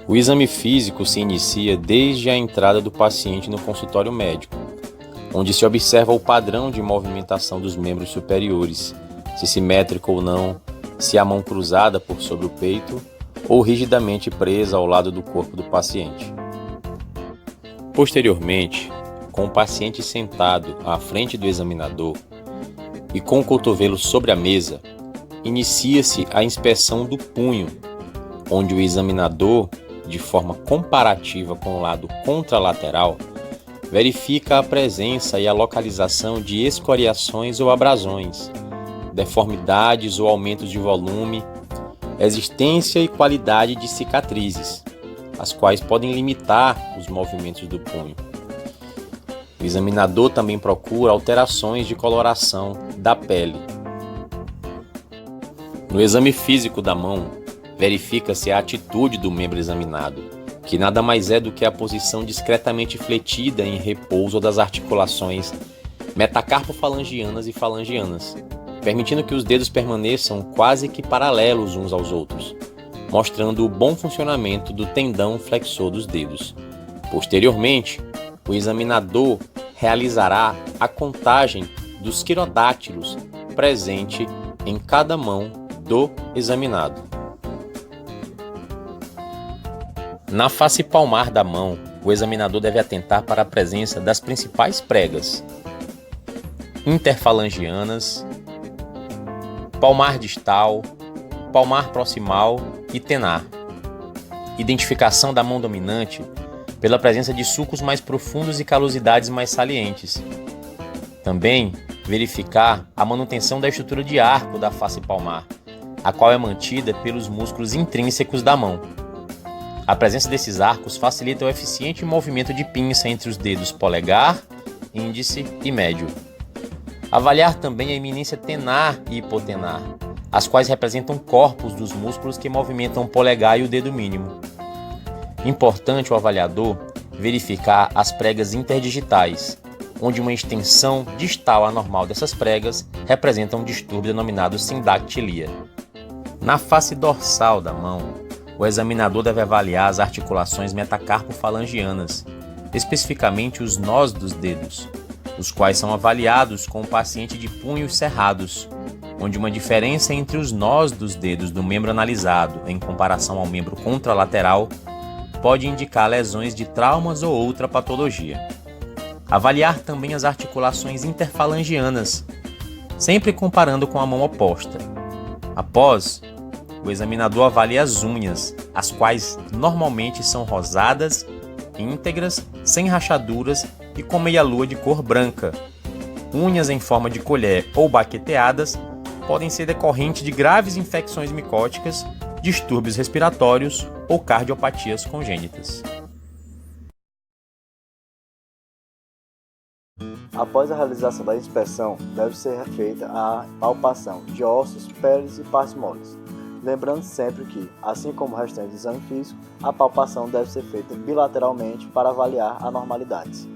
O exame físico se inicia desde a entrada do paciente no consultório médico, onde se observa o padrão de movimentação dos membros superiores, se simétrico ou não, se a mão cruzada por sobre o peito ou rigidamente presa ao lado do corpo do paciente. Posteriormente, com o paciente sentado à frente do examinador e com o cotovelo sobre a mesa, inicia-se a inspeção do punho, onde o examinador, de forma comparativa com o lado contralateral, verifica a presença e a localização de escoriações ou abrasões, deformidades ou aumentos de volume, existência e qualidade de cicatrizes, as quais podem limitar os movimentos do punho. O examinador também procura alterações de coloração da pele. No exame físico da mão, verifica-se a atitude do membro examinado, que nada mais é do que a posição discretamente fletida em repouso das articulações metacarpofalangianas e falangianas, permitindo que os dedos permaneçam quase que paralelos uns aos outros, mostrando o bom funcionamento do tendão flexor dos dedos. Posteriormente, o examinador realizará a contagem dos quirodáctilos presente em cada mão do examinado. Na face palmar da mão, o examinador deve atentar para a presença das principais pregas interfalangianas, palmar distal, palmar proximal e tenar. Identificação da mão dominante pela presença de sulcos mais profundos e calosidades mais salientes. Também verificar a manutenção da estrutura de arco da face palmar, a qual é mantida pelos músculos intrínsecos da mão. A presença desses arcos facilita o eficiente movimento de pinça entre os dedos polegar, índice e médio. Avaliar também a eminência tenar e hipotenar, as quais representam corpos dos músculos que movimentam o polegar e o dedo mínimo. Importante o avaliador verificar as pregas interdigitais, onde uma extensão distal anormal dessas pregas representa um distúrbio denominado sindactilia. Na face dorsal da mão, o examinador deve avaliar as articulações metacarpofalangianas, especificamente os nós dos dedos, os quais são avaliados com o paciente de punhos cerrados, onde uma diferença entre os nós dos dedos do membro analisado em comparação ao membro contralateral pode indicar lesões de traumas ou outra patologia. Avaliar também as articulações interfalangianas, sempre comparando com a mão oposta. Após, o examinador avalia as unhas, as quais normalmente são rosadas, íntegras, sem rachaduras e com meia-lua de cor branca. Unhas em forma de colher ou baqueteadas podem ser decorrentes de graves infecções micóticas, distúrbios respiratórios ou cardiopatias congênitas. Após a realização da inspeção, deve ser feita a palpação de ossos, peles e partes moles. Lembrando sempre que, assim como o restante do exame físico, a palpação deve ser feita bilateralmente para avaliar anormalidades.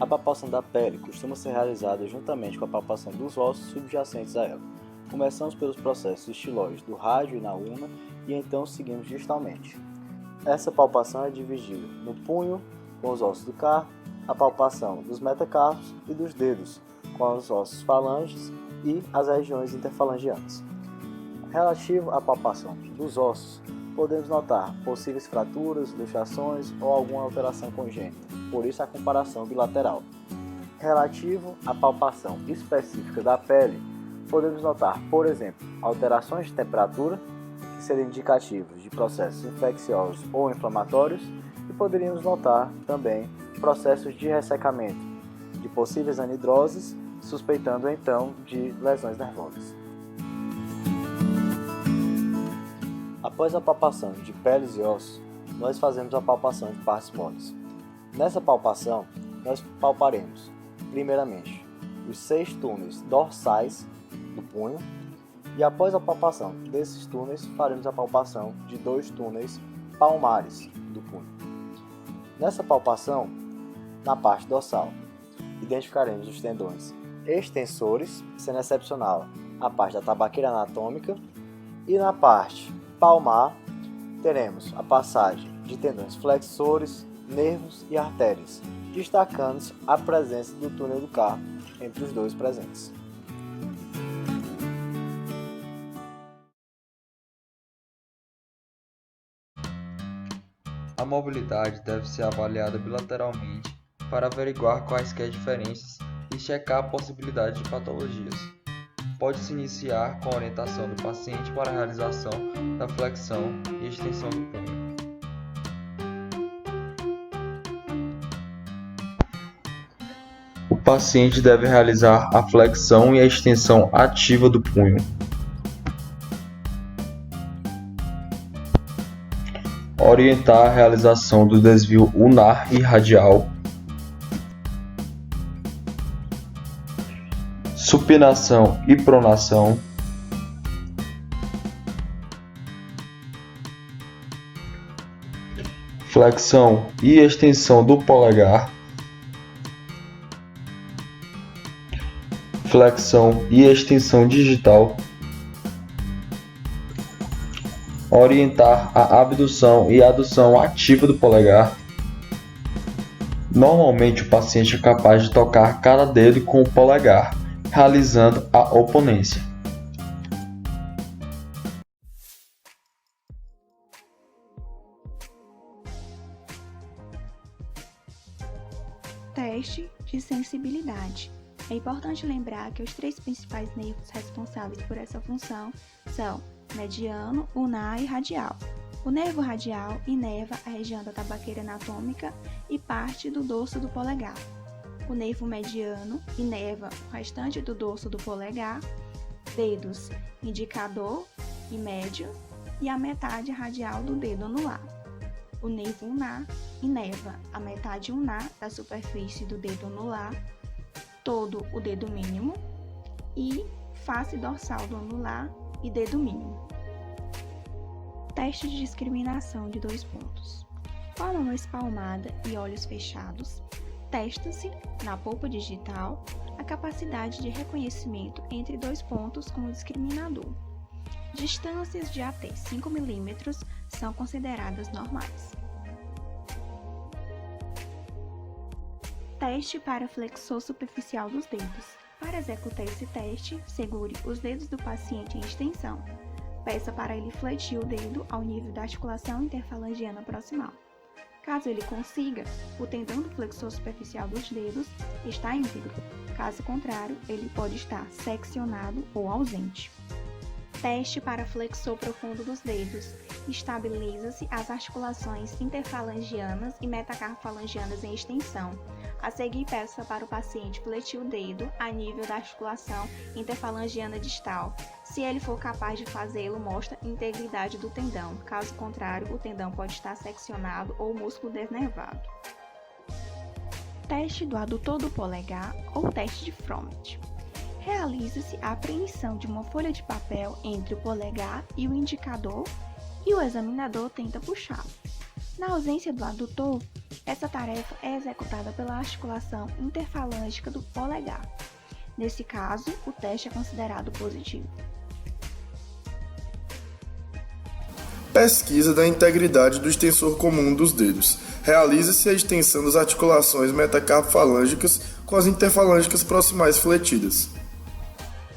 A palpação da pele costuma ser realizada juntamente com a palpação dos ossos subjacentes a ela. Começamos pelos processos estilóides do rádio e na ulna e então seguimos distalmente. Essa palpação é dividida no punho, com os ossos do carpo, a palpação dos metacarpos e dos dedos, com os ossos falanges e as regiões interfalangianas. Relativo à palpação dos ossos, podemos notar possíveis fraturas, luxações ou alguma alteração congênita, por isso a comparação bilateral. Relativo à palpação específica da pele, podemos notar, por exemplo, alterações de temperatura, que seriam indicativos de processos infecciosos ou inflamatórios, e poderíamos notar também processos de ressecamento, de possíveis anidroses, suspeitando então de lesões nervosas. Após a palpação de peles e ossos, nós fazemos a palpação de partes moles. Nessa palpação, nós palparemos, primeiramente, os 6 túneis dorsais do punho e após a palpação desses túneis, faremos a palpação de 2 túneis palmares do punho. Nessa palpação, na parte dorsal, identificaremos os tendões extensores, sendo excepcional a parte da tabaqueira anatômica, e na parte palmar teremos a passagem de tendões flexores, nervos e artérias, destacando-se a presença do túnel do carpo entre os dois presentes. A mobilidade deve ser avaliada bilateralmente para averiguar quaisquer diferenças e checar a possibilidade de patologias. Pode-se iniciar com a orientação do paciente para a realização da flexão e extensão do punho. O paciente deve realizar a flexão e a extensão ativa do punho. Orientar a realização do desvio ulnar e radial. Supinação e pronação. Flexão e extensão do polegar. Flexão e extensão digital. Orientar a abdução e adução ativa do polegar. Normalmente o paciente é capaz de tocar cada dedo com o polegar, realizando a oponência. Teste de sensibilidade. É importante lembrar que os três principais nervos responsáveis por essa função são mediano, ulnar e radial. O nervo radial inerva a região da tabaqueira anatômica e parte do dorso do polegar. O nervo mediano inerva o restante do dorso do polegar, dedos indicador e médio e a metade radial do dedo anular. O nervo ulnar inerva a metade ulnar da superfície do dedo anular, todo o dedo mínimo e face dorsal do anular e dedo mínimo. Teste de discriminação de 2 pontos. Com a mão espalmada e olhos fechados, testa-se, na polpa digital, a capacidade de reconhecimento entre 2 pontos com o discriminador. Distâncias de até 5 mm são consideradas normais. Teste para flexor superficial dos dedos. Para executar esse teste, segure os dedos do paciente em extensão. Peça para ele fletir o dedo ao nível da articulação interfalangiana proximal. Caso ele consiga, o tendão do flexor superficial dos dedos está íntegro. Caso contrário, ele pode estar seccionado ou ausente. Teste para flexor profundo dos dedos. Estabiliza-se as articulações interfalangianas e metacarpofalangianas em extensão. A seguir, peça para o paciente fletir o dedo a nível da articulação interfalangiana distal. Se ele for capaz de fazê-lo, mostra integridade do tendão. Caso contrário, o tendão pode estar seccionado ou o músculo desnervado. Teste do adutor do polegar ou teste de Fromet. Realiza-se a apreensão de uma folha de papel entre o polegar e o indicador e o examinador tenta puxá-lo. Na ausência do adutor, essa tarefa é executada pela articulação interfalângica do polegar. Nesse caso, o teste é considerado positivo. Pesquisa da integridade do extensor comum dos dedos. Realiza-se a extensão das articulações metacarpofalângicas com as interfalângicas proximais fletidas.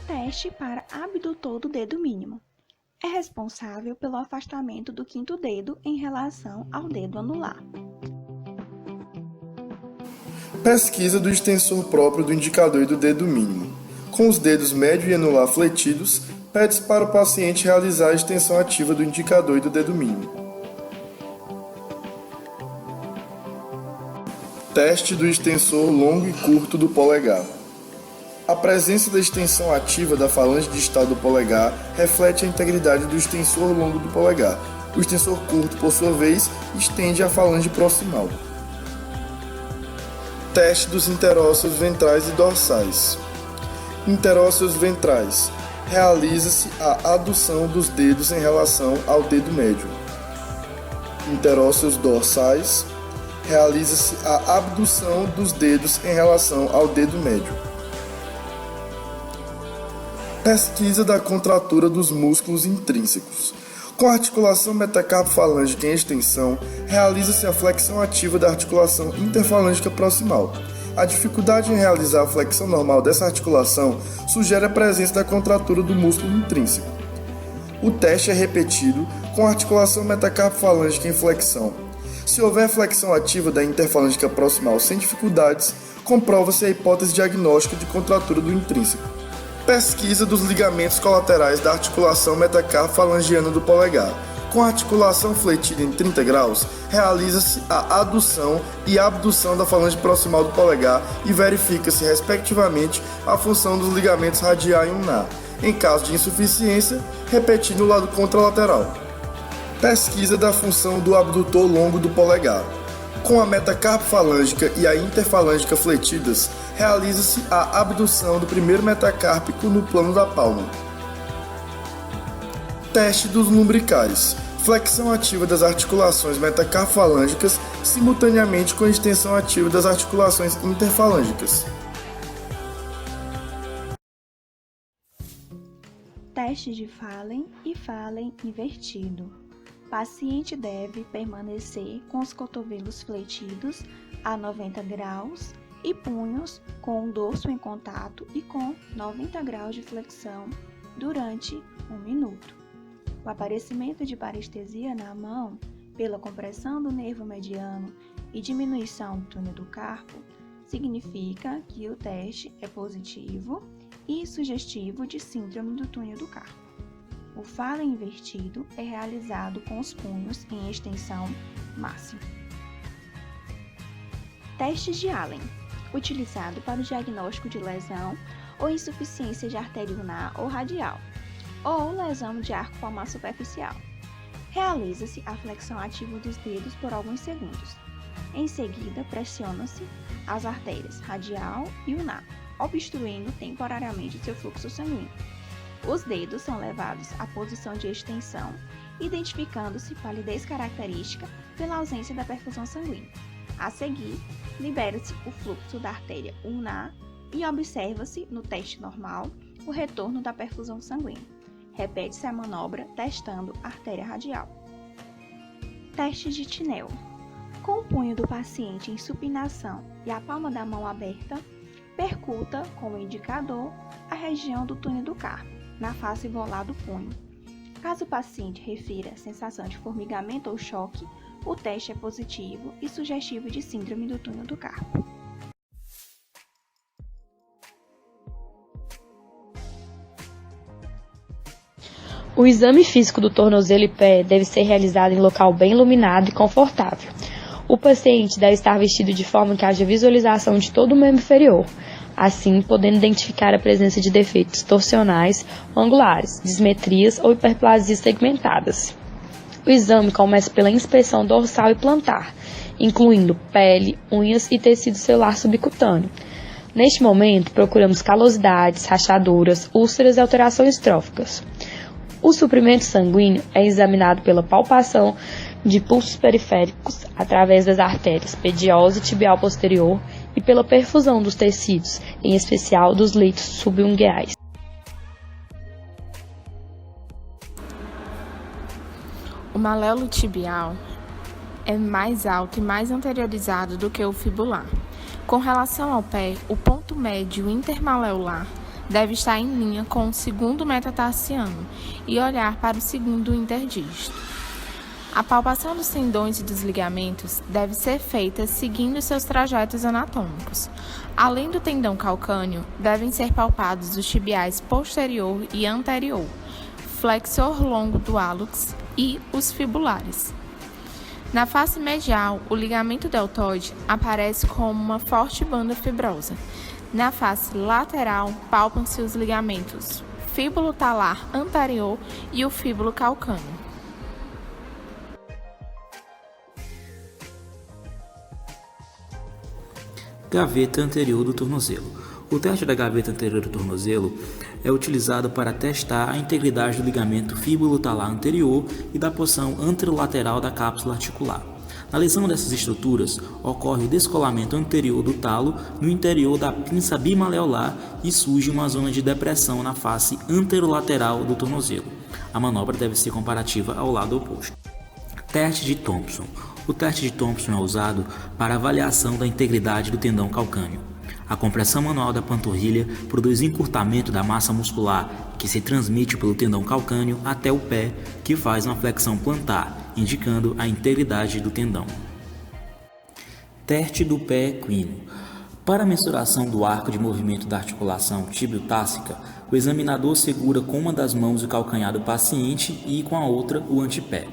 Teste para abdutor do dedo mínimo. É responsável pelo afastamento do quinto dedo em relação ao dedo anular. Pesquisa do extensor próprio do indicador e do dedo mínimo. Com os dedos médio e anular fletidos, pede-se para o paciente realizar a extensão ativa do indicador e do dedo mínimo. Teste do extensor longo e curto do polegar. A presença da extensão ativa da falange distal do polegar reflete a integridade do extensor longo do polegar. O extensor curto, por sua vez, estende a falange proximal. Teste dos interósseos ventrais e dorsais. Interósseos ventrais. Realiza-se a adução dos dedos em relação ao dedo médio. Interósseos dorsais. Realiza-se a abdução dos dedos em relação ao dedo médio. Pesquisa da contratura dos músculos intrínsecos. Com a articulação metacarpo-falângica em extensão, realiza-se a flexão ativa da articulação interfalângica proximal. A dificuldade em realizar a flexão normal dessa articulação sugere a presença da contratura do músculo intrínseco. O teste é repetido com a articulação metacarpo-falângica em flexão. Se houver flexão ativa da interfalângica proximal sem dificuldades, comprova-se a hipótese diagnóstica de contratura do intrínseco. Pesquisa dos ligamentos colaterais da articulação metacarpo-falangiana do polegar. Com a articulação fletida em 30 graus, realiza-se a adução e abdução da falange proximal do polegar e verifica-se, respectivamente, a função dos ligamentos radial e ulnar. Em caso de insuficiência, repetindo o lado contralateral. Pesquisa da função do abdutor longo do polegar. Com a metacarpo-falângica e a interfalângica fletidas, realiza-se a abdução do primeiro metacárpico no plano da palma. Teste dos lumbricares. Flexão ativa das articulações metacarpo-falângicas simultaneamente com a extensão ativa das articulações interfalângicas. Teste de Fallen e Fallen invertido. Paciente deve permanecer com os cotovelos fletidos a 90 graus e punhos com o dorso em contato e com 90 graus de flexão durante 1 minuto. O aparecimento de parestesia na mão pela compressão do nervo mediano e diminuição do túnel do carpo significa que o teste é positivo e sugestivo de síndrome do túnel do carpo. O Fallen invertido é realizado com os punhos em extensão máxima. Teste de Allen, utilizado para o diagnóstico de lesão ou insuficiência de artéria ulnar ou radial, ou lesão de arco palmar superficial. Realiza-se a flexão ativa dos dedos por alguns segundos. Em seguida, pressiona-se as artérias radial e ulnar, obstruindo temporariamente o seu fluxo sanguíneo. Os dedos são levados à posição de extensão, identificando-se palidez característica pela ausência da perfusão sanguínea. A seguir, libera-se o fluxo da artéria ulnar e observa-se, no teste normal, o retorno da perfusão sanguínea. Repete-se a manobra testando a artéria radial. Teste de Tinel. Com o punho do paciente em supinação e a palma da mão aberta, percuta com o indicador a região do túnel do carpo, na face volar do punho. Caso o paciente refira sensação de formigamento ou choque, o teste é positivo e sugestivo de síndrome do túnel do carpo. O exame físico do tornozelo e pé deve ser realizado em local bem iluminado e confortável. O paciente deve estar vestido de forma que haja visualização de todo o membro inferior, assim podendo identificar a presença de defeitos torsionais ou angulares, dismetrias ou hiperplasias segmentadas. O exame começa pela inspeção dorsal e plantar, incluindo pele, unhas e tecido celular subcutâneo. Neste momento, procuramos calosidades, rachaduras, úlceras e alterações tróficas. O suprimento sanguíneo é examinado pela palpação de pulsos periféricos através das artérias pediose e tibial posterior e pela perfusão dos tecidos, em especial dos leitos subungueais. O maléolo tibial é mais alto e mais anteriorizado do que o fibular. Com relação ao pé, o ponto médio intermaleolar deve estar em linha com o segundo metatarsiano e olhar para o segundo interdígito. A palpação dos tendões e dos ligamentos deve ser feita seguindo seus trajetos anatômicos. Além do tendão calcâneo, devem ser palpados os tibiais posterior e anterior, flexor longo do hálux e os fibulares. Na face medial, o ligamento deltoide aparece como uma forte banda fibrosa. Na face lateral, palpam-se os ligamentos fíbulo-talar anterior e o fíbulo calcâneo. Gaveta anterior do tornozelo. O teste da gaveta anterior do tornozelo é utilizado para testar a integridade do ligamento fíbulo-talar anterior e da porção anterolateral da cápsula articular. Na lesão dessas estruturas, ocorre o descolamento anterior do talo no interior da pinça bimaleolar e surge uma zona de depressão na face anterolateral do tornozelo. A manobra deve ser comparativa ao lado oposto. Teste de Thompson. O teste de Thompson é usado para avaliação da integridade do tendão calcâneo. A compressão manual da panturrilha produz encurtamento da massa muscular que se transmite pelo tendão calcâneo até o pé, que faz uma flexão plantar, indicando a integridade do tendão. Teste do pé equino. Para a mensuração do arco de movimento da articulação tibio-tássica, o examinador segura com uma das mãos o calcanhar do paciente e com a outra o antepé.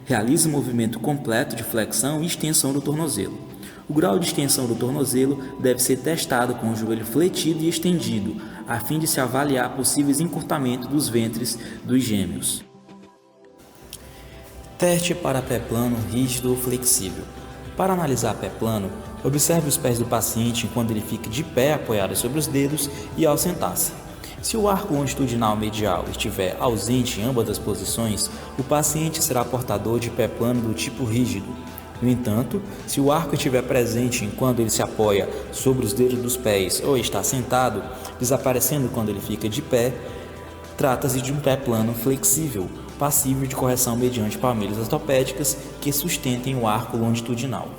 Realiza o movimento completo de flexão e extensão do tornozelo. O grau de extensão do tornozelo deve ser testado com o joelho fletido e estendido, a fim de se avaliar possíveis encurtamentos dos ventres dos gêmeos. Teste para pé plano, rígido ou flexível. Para analisar pé plano, observe os pés do paciente enquanto ele fica de pé apoiado sobre os dedos e ao sentar-se. Se o arco longitudinal medial estiver ausente em ambas as posições, o paciente será portador de pé plano do tipo rígido. No entanto, se o arco estiver presente enquanto ele se apoia sobre os dedos dos pés ou está sentado, desaparecendo quando ele fica de pé, trata-se de um pé plano flexível, passível de correção mediante palmilhas ortopédicas que sustentem o arco longitudinal.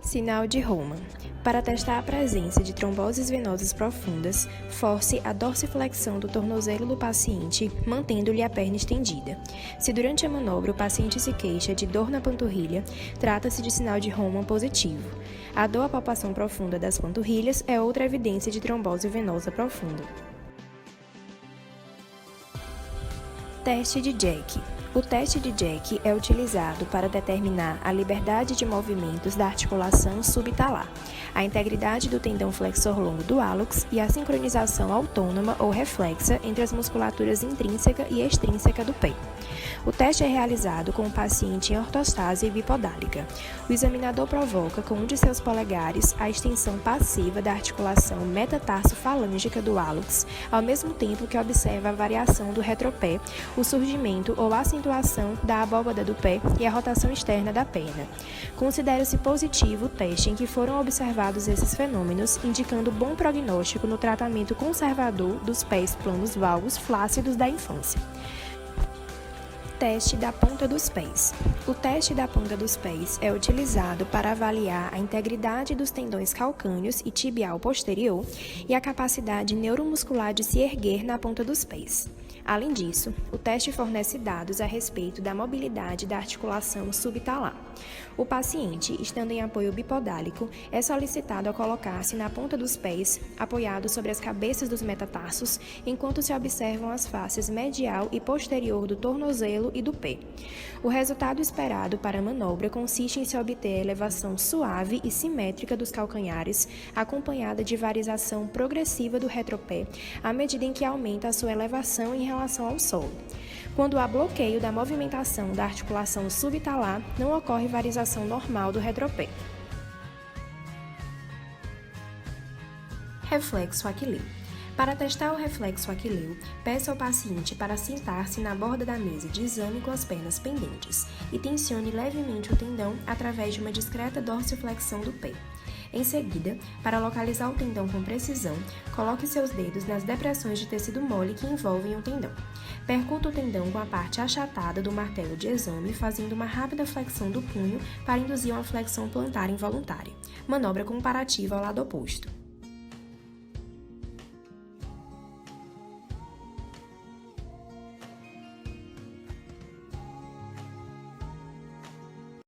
Sinal de Roman. Para testar a presença de tromboses venosas profundas, force a dorsiflexão do tornozelo do paciente, mantendo-lhe a perna estendida. Se durante a manobra o paciente se queixa de dor na panturrilha, trata-se de sinal de Roman positivo. A dor à palpação profunda das panturrilhas é outra evidência de trombose venosa profunda. Teste de Jack. O teste de Jack é utilizado para determinar a liberdade de movimentos da articulação subtalar, a integridade do tendão flexor longo do hálux e a sincronização autônoma ou reflexa entre as musculaturas intrínseca e extrínseca do pé. O teste é realizado com o paciente em ortostase bipodálica. O examinador provoca com um de seus polegares a extensão passiva da articulação metatarso-falângica do hálux, ao mesmo tempo que observa a variação do retropé, o surgimento ou acentuação da abóbada do pé e a rotação externa da perna. Considera-se positivo o teste em que foram observados esses fenômenos, indicando bom prognóstico no tratamento conservador dos pés planos valgos flácidos da infância. Teste da ponta dos pés. O teste da ponta dos pés é utilizado para avaliar a integridade dos tendões calcâneos e tibial posterior e a capacidade neuromuscular de se erguer na ponta dos pés. Além disso, o teste fornece dados a respeito da mobilidade da articulação subtalar. O paciente, estando em apoio bipodálico, é solicitado a colocar-se na ponta dos pés, apoiado sobre as cabeças dos metatarsos, enquanto se observam as faces medial e posterior do tornozelo e do pé. O resultado esperado para a manobra consiste em se obter a elevação suave e simétrica dos calcanhares, acompanhada de variação progressiva do retropé, à medida em que aumenta a sua elevação em relação ao solo. Quando há bloqueio da movimentação da articulação subtalar, não ocorre variação normal do retropé. Reflexo aquileu. Para testar o reflexo aquileu, peça ao paciente para sentar-se na borda da mesa de exame com as pernas pendentes e tensione levemente o tendão através de uma discreta dorsiflexão do pé. Em seguida, para localizar o tendão com precisão, coloque seus dedos nas depressões de tecido mole que envolvem o tendão. Percuta o tendão com a parte achatada do martelo de exame, fazendo uma rápida flexão do punho para induzir uma flexão plantar involuntária. Manobra comparativa ao lado oposto.